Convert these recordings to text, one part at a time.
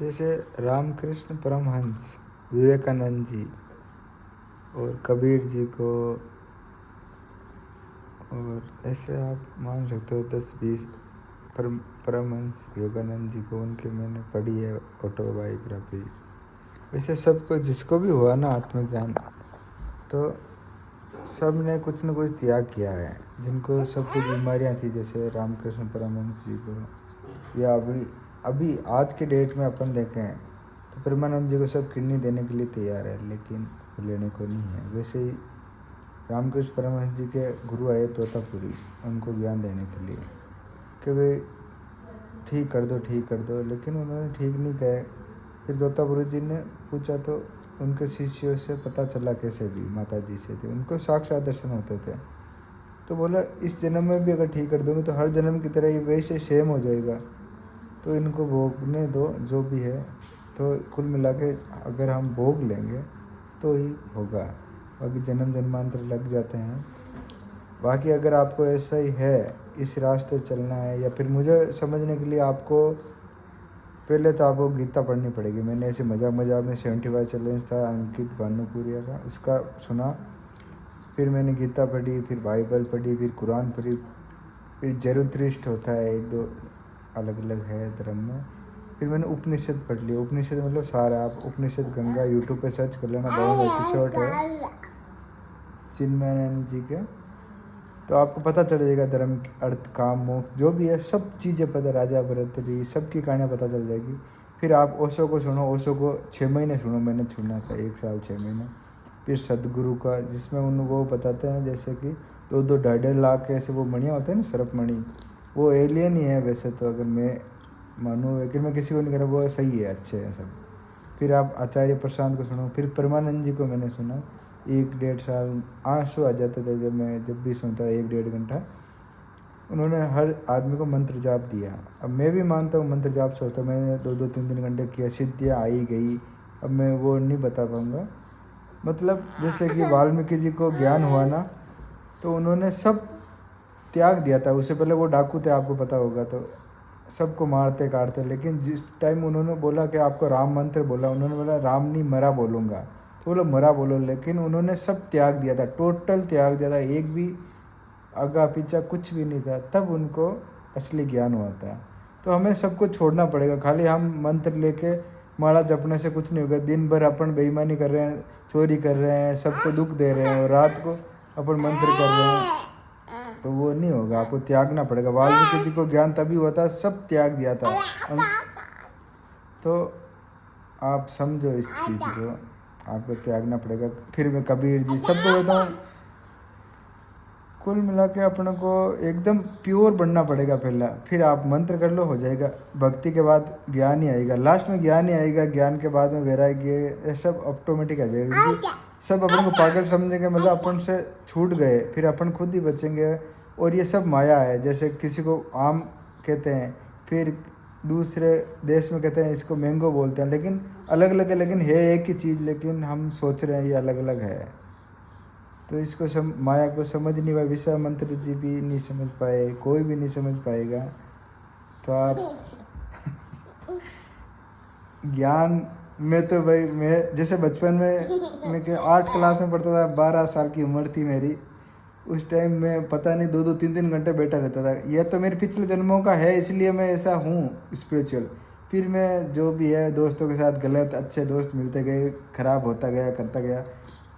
जैसे रामकृष्ण परमहंस, विवेकानंद जी और कबीर जी को, और ऐसे आप मान सकते हो 10-20 परमहंस विवेकानंद जी को, उनके मैंने पढ़ी है ऑटोबायोग्राफी। वैसे सबको जिसको भी हुआ ना आत्मज्ञान, तो सब ने कुछ न कुछ त्याग किया है। जिनको सब कुछ बीमारियां थी, जैसे रामकृष्ण परमहंस जी को, या अभी आज के डेट में अपन देखें तो परमानंद जी को सब किडनी देने के लिए तैयार है, लेकिन लेने को नहीं है। वैसे ही रामकृष्ण परमहंस जी के गुरु आए तोतापुरी उनको ज्ञान देने के लिए कि भाई ठीक कर दो, लेकिन उन्होंने ठीक नहीं कहे। फिर तोतापुरी जी ने पूछा तो उनके शिष्यों से पता चला, कैसे भी माता जी से थे, उनको साक्षात दर्शन होते थे। तो बोला इस जन्म में भी अगर ठीक कर दोगे तो हर जन्म की तरह ही वैसे सेम हो जाएगा, तो इनको भोगने दो जो भी है। तो कुल मिला के अगर हम भोग लेंगे तो ही होगा, बाकी जन्म जन्मांतर लग जाते हैं। बाकी अगर आपको ऐसा ही है, इस रास्ते चलना है, या फिर मुझे समझने के लिए आपको पहले तो आपको गीता पढ़नी पड़ेगी। मैंने ऐसे मजाक में 75 चैलेंज था अंकित भानुपुरिया का, उसका सुना, फिर मैंने गीता पढ़ी, फिर बाइबल पढ़ी, फिर कुरान पढ़ी, फिर जरूत्रिष्ट होता है, 1-2 अलग अलग है धर्म में। फिर मैंने उपनिषद पढ़ लिया। उपनिषद मतलब सारा, आप उपनिषद गंगा यूट्यूब पे सर्च कर लेना, बहुत एपिसोड है चिन्मयानंद जी के, तो आपको पता चल जाएगा धर्म अर्थ काम मोक्ष जो भी है, सब चीज़ें पता, राजा भरतरी सबकी कहानियाँ पता चल जाएगी। फिर आप ओशो को सुनो, ओशो को 6 महीने सुनो, मैंने सुना था 1 साल 6 महीने। फिर सदगुरु का, जिसमें उन वो बताते हैं जैसे कि 2-2 2.5 लाख ऐसे वो मणियाँ होते हैं ना, सरप मणि, वो एलियन ही है वैसे तो, अगर मैं मानूँ, लेकिन मैं किसी को नहीं कह रहा, वो सही है, अच्छे हैं सब। फिर आप आचार्य प्रशांत को सुनो। फिर परमानंद जी को मैंने सुना 1-1.5 साल, आंसू आ जाते थे जब भी सुनता 1-1.5 घंटा। उन्होंने हर आदमी को मंत्र जाप दिया। अब मैं भी मानता हूँ मंत्र जाप से होता, मैंने 2-2 3-3 घंटे किया, सिद्धियाँ आई गई। अब मैं वो नहीं बता पाऊँगा। मतलब जैसे कि वाल्मीकि जी को ज्ञान हुआ ना, तो उन्होंने सब त्याग दिया था। उससे पहले वो डाकू थे, आपको पता होगा, तो सबको मारते काटते, लेकिन जिस टाइम उन्होंने बोला कि आपको राम मंत्र बोला, उन्होंने बोला राम नहीं मरा बोलूँगा, तो बोलो मरा बोलो, लेकिन उन्होंने सब त्याग दिया था, टोटल त्याग दिया था, एक भी आगा पीछा कुछ भी नहीं था, तब उनको असली ज्ञान हुआ था। तो हमें सबको छोड़ना पड़ेगा। खाली हम मंत्र लेके माला जपने से कुछ नहीं होगा। दिन भर अपन बेईमानी कर रहे हैं, चोरी कर रहे हैं, सबको दुख दे रहे हैं, और रात को अपन मंत्र कर रहे हैं, तो वो नहीं होगा, आपको त्यागना पड़ेगा। वाल्मीकि जी को ज्ञान तभी हुआ था, सब त्याग दिया था। तो आप समझो इस चीज़ को, आपको त्यागना पड़ेगा। फिर मैं कबीर जी सबको बताऊँ, कुल मिला के अपने को एकदम प्योर बनना पड़ेगा पहला, फिर आप मंत्र कर लो, हो जाएगा। भक्ति के बाद ज्ञान ही आएगा, लास्ट में ज्ञान ही आएगा, ज्ञान के बाद में वैराग्य, ये सब ऑटोमेटिक आ जाएगा। क्योंकि सब अपन को पागल समझेंगे, मतलब अपन से छूट गए, फिर अपन खुद ही बचेंगे। और ये सब माया है। जैसे किसी को आम कहते हैं, फिर दूसरे देश में कहते हैं इसको मैंगो बोलते हैं, लेकिन अलग अलग है, लेकिन है एक ही चीज़, लेकिन हम सोच रहे हैं ये अलग अलग है। तो इसको माया को समझ नहीं पाए, विश्वामित्र जी भी नहीं समझ पाए, कोई भी नहीं समझ पाएगा। तो आप ज्ञान में तो भाई, मैं जैसे बचपन में मैं 8 क्लास में पढ़ता था, 12 साल की उम्र थी मेरी, उस टाइम में पता नहीं 2-2 3-3 घंटे बैठा रहता था। यह तो मेरे पिछले जन्मों का है, इसलिए मैं ऐसा हूँ स्पिरिचुअल। फिर मैं जो भी है दोस्तों के साथ गलत अच्छे दोस्त मिलते गए, ख़राब होता गया, करता गया।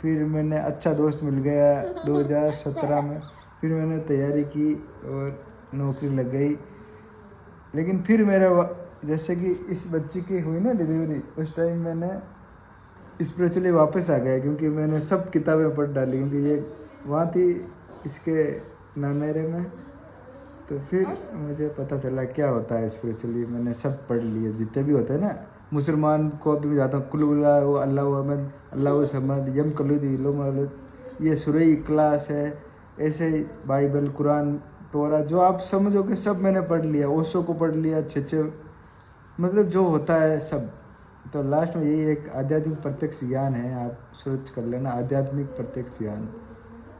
फिर मैंने अच्छा दोस्त मिल गया 2017 में, फिर मैंने तैयारी की और नौकरी लग गई। लेकिन फिर मेरा जैसे कि इस बच्ची की हुई ना डिलीवरी, उस टाइम मैंने स्पिरिचुअली वापस आ गया, क्योंकि मैंने सब किताबें पढ़ डाली, क्योंकि ये वहाँ थी इसके नामेरे में। तो फिर मुझे पता चला क्या होता है स्पिरिचुअली, मैंने सब पढ़ लिए जितने भी होते हैं ना। मुसलमान को अभी भी जाता हूँ, कुल्ला वो अल्लाह अहमद अल्लाह समद यम कलुद इलो मौलूद, ये सूरह इखलास है, ऐसे बाइबल कुरान टोरा जो आप समझोगे सब मैंने पढ़ लिया। ओशो को पढ़ लिया, छः मतलब जो होता है सब। तो लास्ट में यही एक आध्यात्मिक प्रत्यक्ष ज्ञान है, आप सर्च कर लेना आध्यात्मिक प्रत्यक्ष ज्ञान।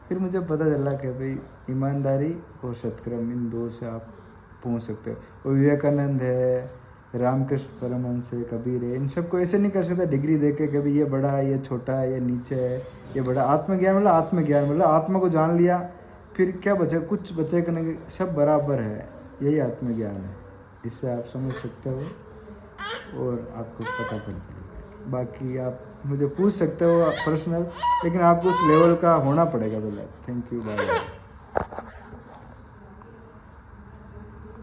फिर मुझे पता चला कि भाई ईमानदारी और सत्कर्म, इन दो से आप पहुंच सकते हो। और विवेकानंद है, रामकृष्ण परमहंस है, कबीर है, इन सबको ऐसे नहीं कर सकता डिग्री दे के कभी ये बड़ा है, ये छोटा है, ये नीचे है, ये बड़ा। आत्मज्ञान मतलब आत्मज्ञान मतलब आत्मा को जान लिया, फिर क्या बचे, कुछ बचे करने, सब बराबर है, यही आत्मज्ञान है। इससे आप समझ सकते हो और आपको पता चल जाएगा। बाकी आप मुझे पूछ सकते हो पर्सनल, लेकिन आपको उस लेवल का होना पड़ेगा पहले। Thank you, bye.